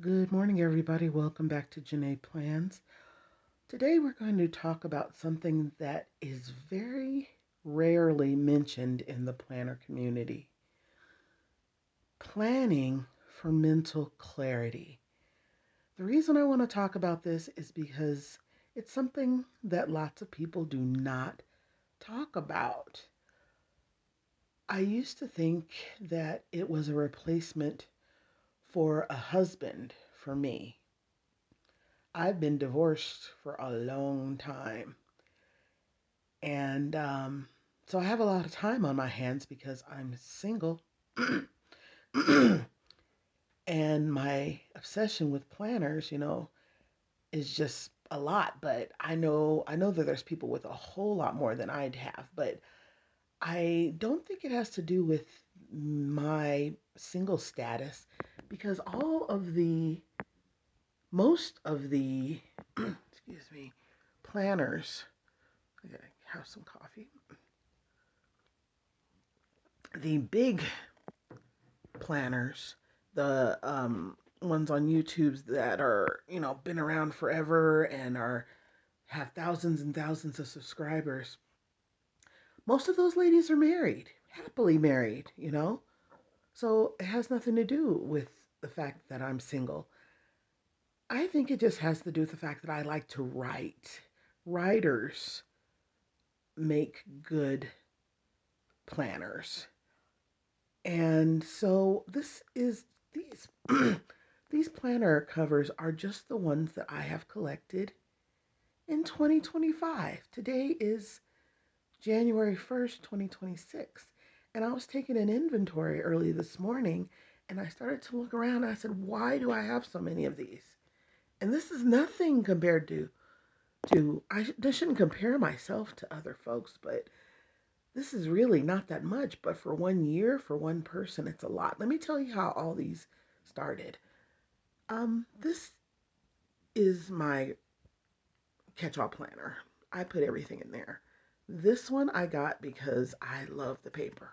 Good morning, everybody. Welcome back to Janae Plans. Today, we're going to talk about something that is very rarely mentioned in the planner community: planning for mental clarity. The reason I want to talk about this is because it's something that lots of people do not talk about. I used to think that it was a replacement for a husband for me. I've been divorced for a long time. And so I have a lot of time on my hands because I'm single. And my obsession with planners, is just a lot. But I know that there's people with a whole lot more than I'd have. But I don't think it has to do with my single status because most of the, excuse me, planners, I gotta have some coffee. The big planners, the ones on YouTube that are, been around forever and are have thousands and thousands of subscribers. Most of those ladies are married, happily married. So it has nothing to do with the fact that I'm single. I think it just has to do with the fact that I like to write. Writers make good planners. And so these these planner covers are just the ones that I have collected in 2025. Today is January 1st, 2026. And I was taking an inventory early this morning and I started to look around and I said, "Why do I have so many of these?" And this is nothing compared to I shouldn't compare myself to other folks, but this is really not that much, but for 1 year, for one person, it's a lot. Let me tell you how all these started. This is my catch-all planner. I put everything in there. This one I got because I love the paper.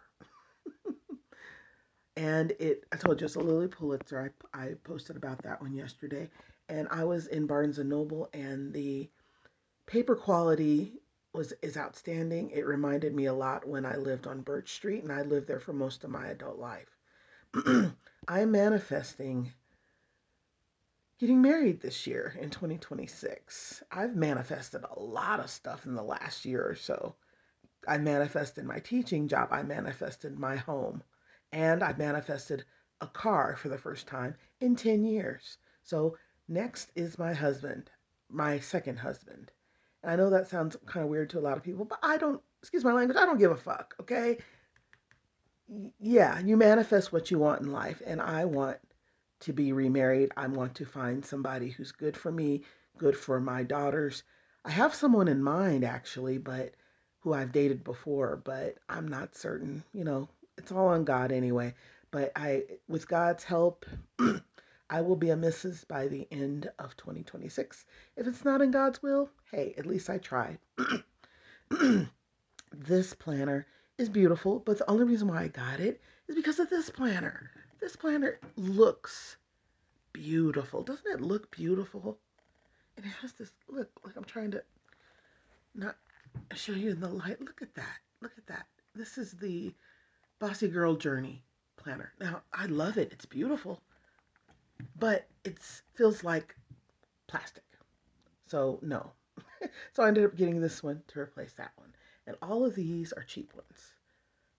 And I told you it's a Lily Pulitzer. I posted about that one yesterday. And I was in Barnes and Noble, and the paper quality is outstanding. It reminded me a lot when I lived on Birch Street, and I lived there for most of my adult life. I'm manifesting getting married this year in 2026. I've manifested a lot of stuff in the last year or so. I manifested my teaching job, I manifested my home, and I manifested a car for the first time in 10 years. So, next is my husband, my second husband. And I know that sounds kind of weird to a lot of people, but I don't, excuse my language, I don't give a fuck, okay? Yeah, you manifest what you want in life, and I want to be remarried. I want to find somebody who's good for me, good for my daughters. I have someone in mind actually, but who I've dated before, but I'm not certain. It's all on God anyway. But with God's help, I will be a missus by the end of 2026. If it's not in God's will, hey, at least I tried. This planner is beautiful, but the only reason why I got it is because of this planner. This planner looks beautiful. Doesn't it look beautiful? And it has this look, like I'm trying to not show you in the light. Look at that. Look at that. This is the Bossy Girl Journey planner. Now, I love it. It's beautiful, but it feels like plastic. So, no. So I ended up getting this one to replace that one. And all of these are cheap ones.